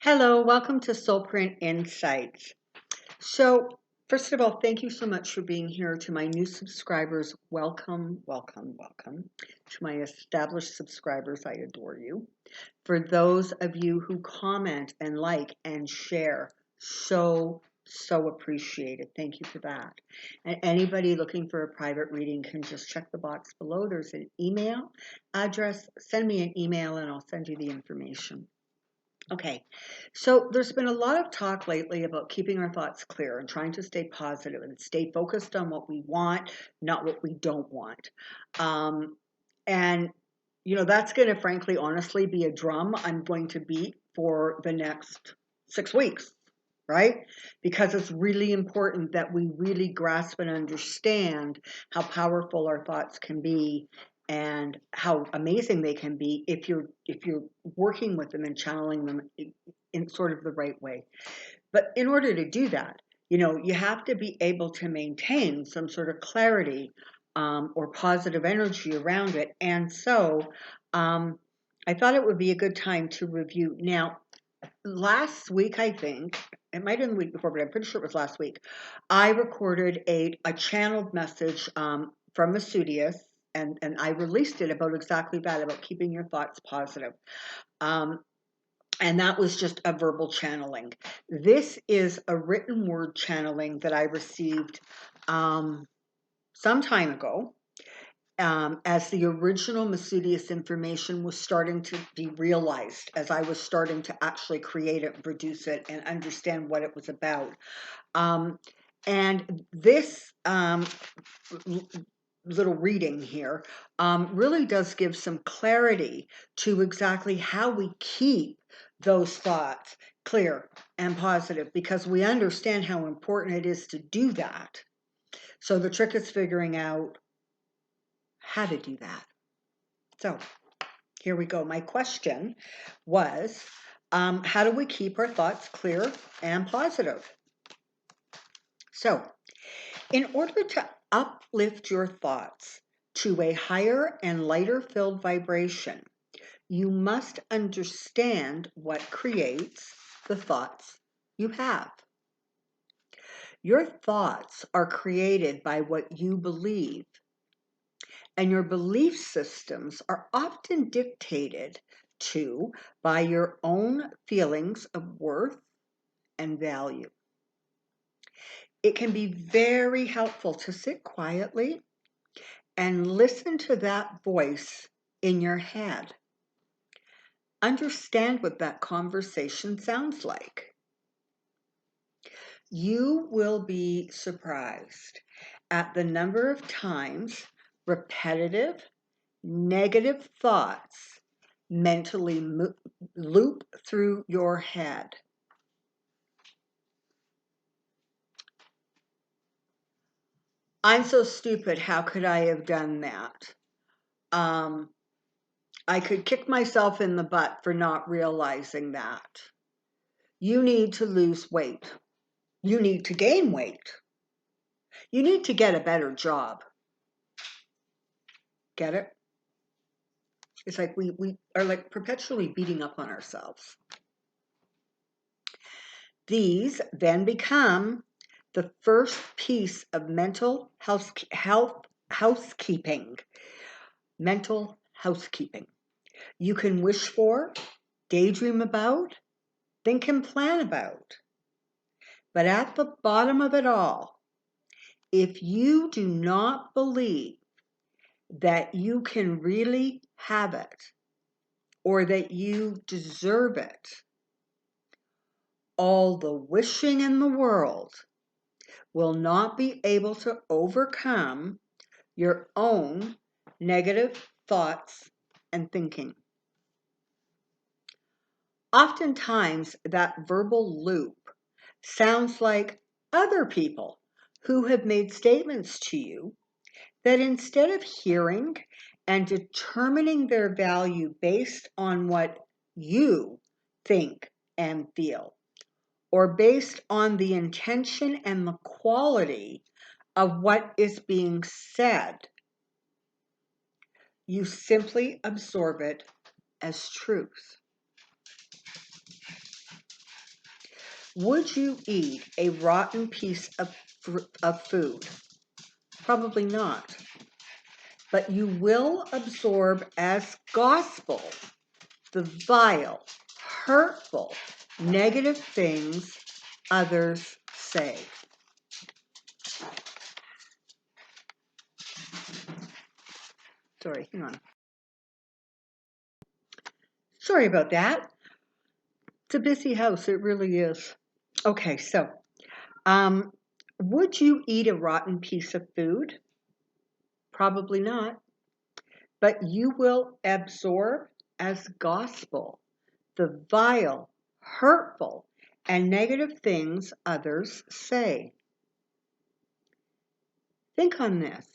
Hello, welcome to Soulprint Insights. So, first of all, thank you so much for being here. To my new subscribers, welcome, welcome, welcome. To my established subscribers, I adore you. For those of you who comment and like and share, so appreciated. Thank you for that. And anybody looking for a private reading can just check the box below. There's an email address. Send me an email and I'll send you the information. Okay, so there's been a lot of talk lately about keeping our thoughts clear and trying to stay positive and stay focused on what we want, not what we don't want. Um, and, that's going to frankly, honestly, be a drum I'm going to beat for the next 6 weeks, right? Because it's really important that we really grasp and understand how powerful our thoughts can be and how amazing they can be if you're working with them and channeling them in sort of the right way. But in order to do that, you have to be able to maintain some sort of clarity or positive energy around it. And so I thought it would be a good time to review. Now, last week, I think, it might have been the week before, but I'm pretty sure it was last week, I recorded a channeled message from Masudius, and I released it about exactly that, about keeping your thoughts positive. And that was just a verbal channeling. This is a written word channeling that I received some time ago. As the original Masudius information was starting to be realized, as I was starting to actually create it, produce it, and understand what it was about. And this little reading here really does give some clarity to exactly how we keep those thoughts clear and positive, because we understand how important it is to do that. So the trick is figuring out how to do that. So here we go. My question was, how do we keep our thoughts clear and positive? So in order to uplift your thoughts to a higher and lighter filled vibration, you must understand what creates the thoughts you have. Your thoughts are created by what you believe, and your belief systems are often dictated to by your own feelings of worth and value. It can be very helpful to sit quietly and listen to that voice in your head. Understand what that conversation sounds like. You will be surprised at the number of times repetitive, negative thoughts mentally loop through your head. I'm so stupid. How could I have done that? I could kick myself in the butt for not realizing that. You need to lose weight. You need to gain weight. You need to get a better job. Get it? It's like we are like perpetually beating up on ourselves. These then become the first piece of mental housekeeping. Mental housekeeping. You can wish for, daydream about, think and plan about. But at the bottom of it all, if you do not believe that you can really have it or that you deserve it, all the wishing in the world will not be able to overcome your own negative thoughts and thinking. Oftentimes, that verbal loop sounds like other people who have made statements to you that instead of hearing and determining their value based on what you think and feel, or based on the intention and the quality of what is being said, you simply absorb it as truth. Would you eat a rotten piece of food? Probably not. But you will absorb as gospel the vile, hurtful, negative things others say. Sorry, hang on. Sorry about that. It's a busy house, it really is. Okay, so, would you eat a rotten piece of food? Probably not. But you will absorb as gospel the vile, hurtful, and negative things others say. Think on this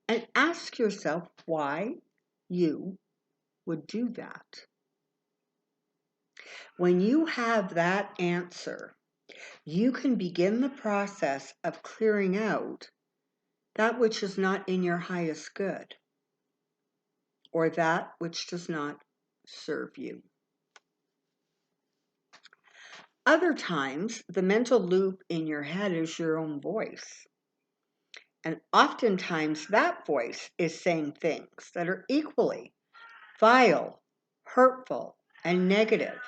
and ask yourself why you would do that. When you have that answer, you can begin the process of clearing out that which is not in your highest good, or that which does not serve you. Other times, the mental loop in your head is your own voice. And oftentimes, that voice is saying things that are equally vile, hurtful, and negative.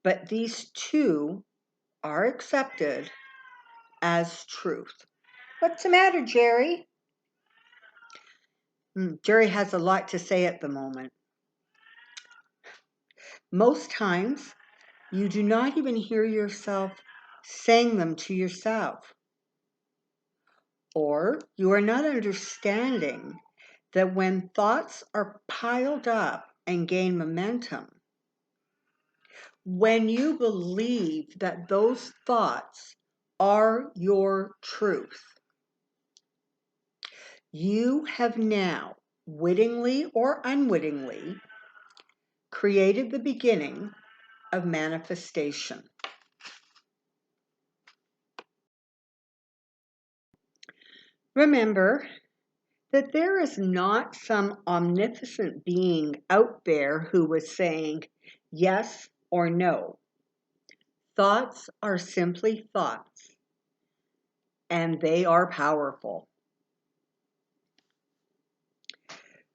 But these two are accepted as truth. What's the matter, Jerry? Jerry has a lot to say at the moment. Most times, you do not even hear yourself saying them to yourself. Or you are not understanding that when thoughts are piled up and gain momentum, when you believe that those thoughts are your truth, you have now, wittingly or unwittingly, created the beginning of manifestation. Remember that there is not some omnipotent being out there who was saying yes or no. Thoughts are simply thoughts, and they are powerful.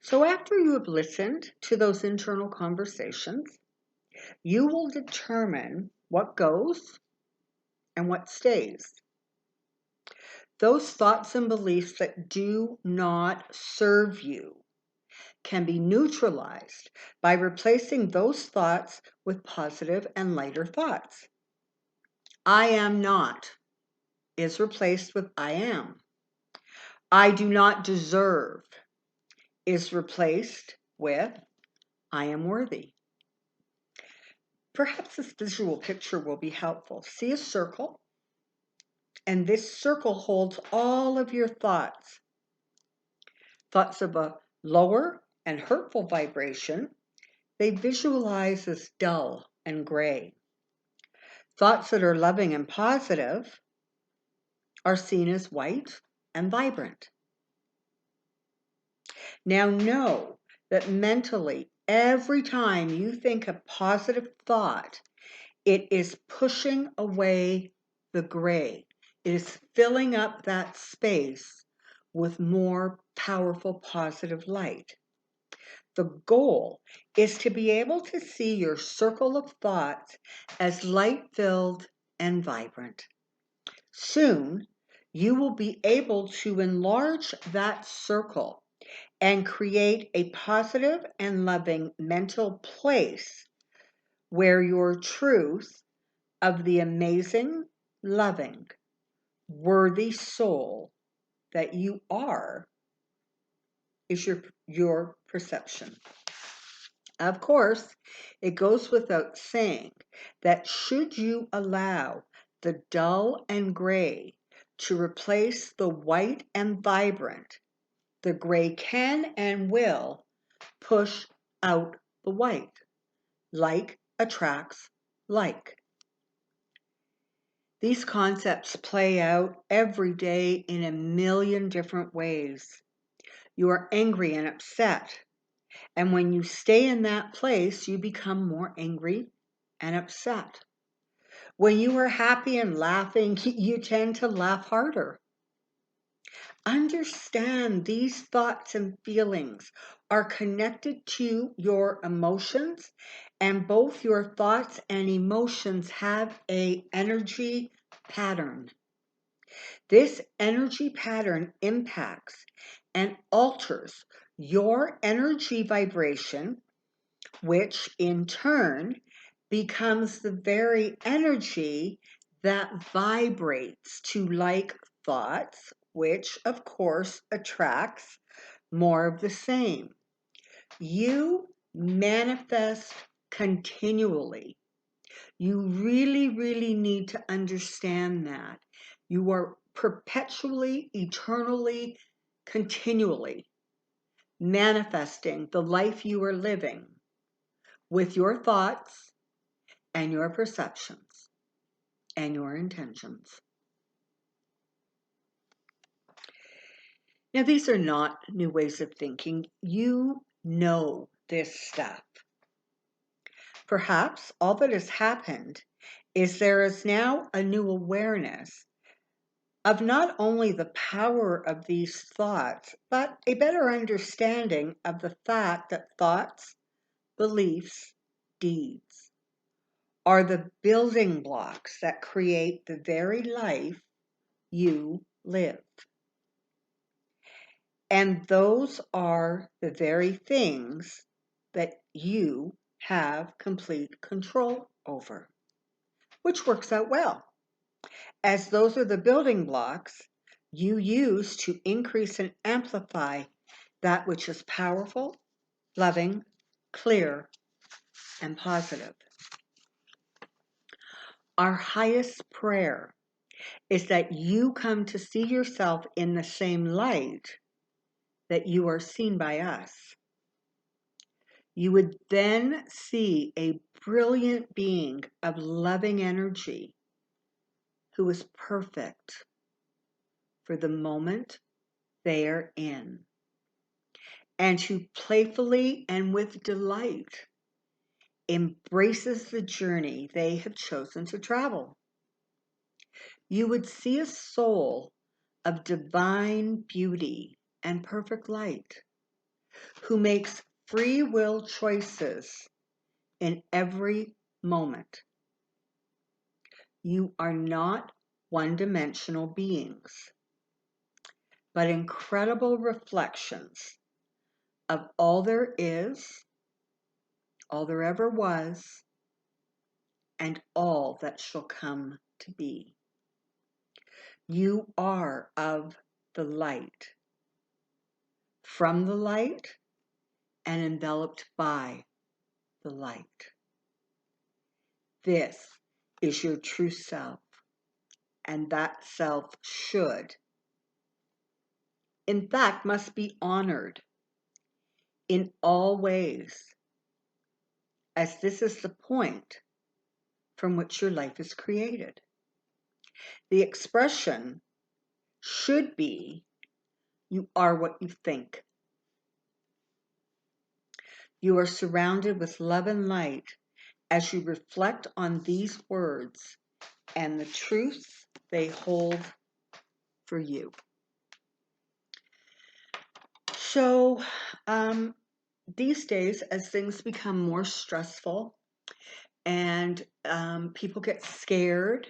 So after you have listened to those internal conversations, you will determine what goes and what stays. Those thoughts and beliefs that do not serve you can be neutralized by replacing those thoughts with positive and lighter thoughts. I am not is replaced with I am. I do not deserve is replaced with I am worthy. Perhaps this visual picture will be helpful. See a circle, and this circle holds all of your thoughts. Thoughts of a lower and hurtful vibration, they visualize as dull and gray. Thoughts that are loving and positive are seen as white and vibrant. Now know that mentally, every time you think a positive thought, it is pushing away the gray. It is filling up that space with more powerful positive light. The goal is to be able to see your circle of thoughts as light-filled and vibrant. Soon, you will be able to enlarge that circle and create a positive and loving mental place where your truth of the amazing, loving, worthy soul that you are is your perception. Of course, it goes without saying that should you allow the dull and gray to replace the white and vibrant, the gray can and will push out the white. Like attracts like. These concepts play out every day in a million different ways. You are angry and upset. And when you stay in that place, you become more angry and upset. When you are happy and laughing, you tend to laugh harder. Understand these thoughts and feelings are connected to your emotions, and both your thoughts and emotions have an energy pattern. This energy pattern impacts and alters your energy vibration, which in turn becomes the very energy that vibrates to like thoughts, which of course attracts more of the same. You manifest continually. You really, really need to understand that. You are perpetually, eternally, continually manifesting the life you are living with your thoughts and your perceptions and your intentions. Now, these are not new ways of thinking. You know this stuff. Perhaps all that has happened is there is now a new awareness of not only the power of these thoughts, but a better understanding of the fact that thoughts, beliefs, deeds are the building blocks that create the very life you live. And those are the very things that you have complete control over, which works out well, as those are the building blocks you use to increase and amplify that which is powerful, loving, clear, and positive. Our highest prayer is that you come to see yourself in the same light that you are seen by us. You would then see a brilliant being of loving energy who is perfect for the moment they are in, and who playfully and with delight embraces the journey they have chosen to travel. You would see a soul of divine beauty and perfect light who makes free will choices in every moment. You are not one-dimensional beings, but incredible reflections of all there is, all there ever was, and all that shall come to be. You are of the light, from the light, and enveloped by the light. This is your true self, and that self should, in fact, must be honored in all ways, as this is the point from which your life is created. The expression should be, you are what you think. You are surrounded with love and light as you reflect on these words and the truth they hold for you. So, these days, as things become more stressful and people get scared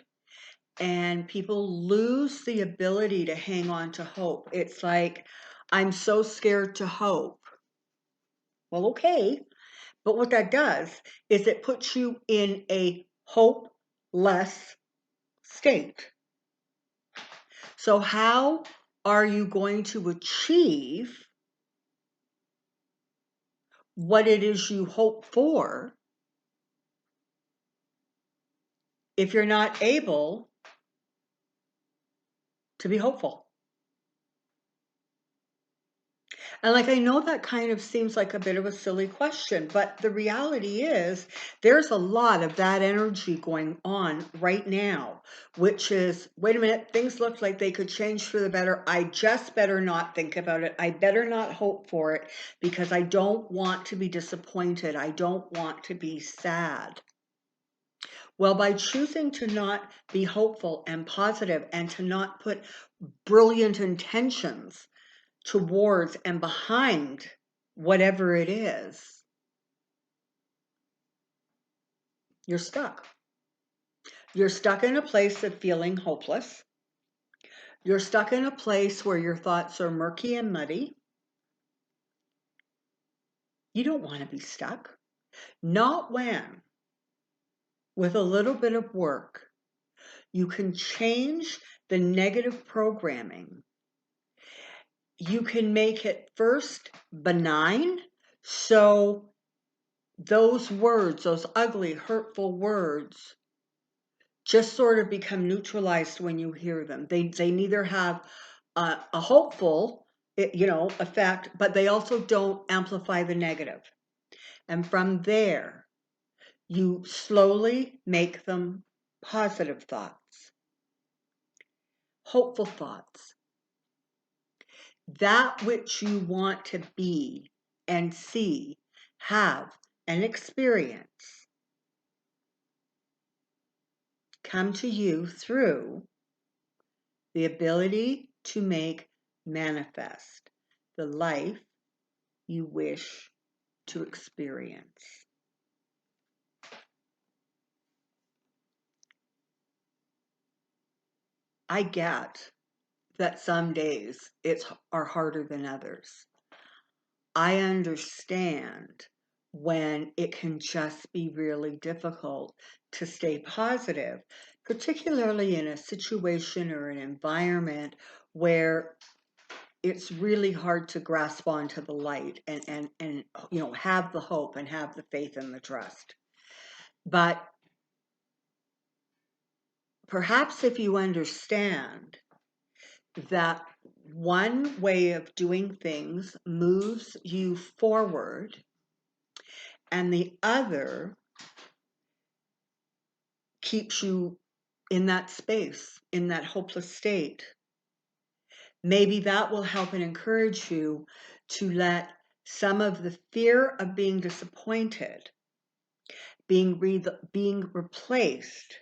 and people lose the ability to hang on to hope, it's like, I'm so scared to hope. Well, okay, but what that does is it puts you in a hopeless state. So how are you going to achieve what it is you hope for if you're not able to be hopeful? And I know that kind of seems like a bit of a silly question, but the reality is there's a lot of that energy going on right now, which is, wait a minute, things look like they could change for the better. I just better not think about it. I better not hope for it because I don't want to be disappointed. I don't want to be sad. Well, by choosing to not be hopeful and positive and to not put brilliant intentions towards and behind whatever it is, you're stuck. You're stuck in a place of feeling hopeless. You're stuck in a place where your thoughts are murky and muddy. You don't want to be stuck. Not when, with a little bit of work, you can change the negative programming. You can make it first benign, so those words, those ugly, hurtful words, just sort of become neutralized when you hear them. They neither have a hopeful, effect, but they also don't amplify the negative. And from there, you slowly make them positive thoughts, hopeful thoughts, that which you want to be and see, have, and experience come to you through the ability to make manifest the life you wish to experience. I get that some days are harder than others. I understand when it can just be really difficult to stay positive, particularly in a situation or an environment where it's really hard to grasp onto the light and have the hope and have the faith and the trust. But perhaps if you understand that one way of doing things moves you forward and the other keeps you in that space, in that hopeless state, maybe that will help and encourage you to let some of the fear of being disappointed being replaced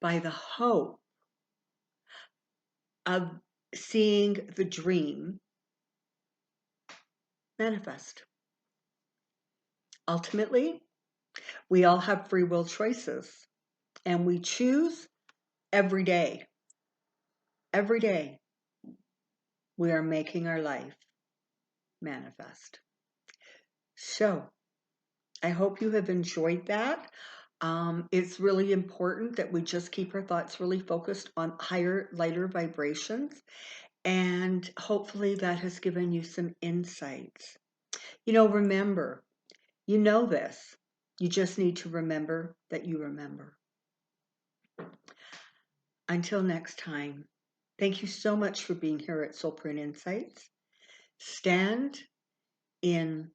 by the hope of seeing the dream manifest. Ultimately, we all have free will choices, and we choose every day. Every day, we are making our life manifest. So, I hope you have enjoyed that. It's really important that we just keep our thoughts really focused on higher, lighter vibrations. And hopefully that has given you some insights. Remember, you know this. You just need to remember that you remember. Until next time, thank you so much for being here at Soulprint Insights. Stand in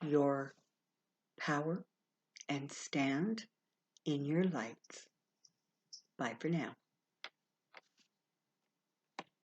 your power and stand in your lights. Bye for now.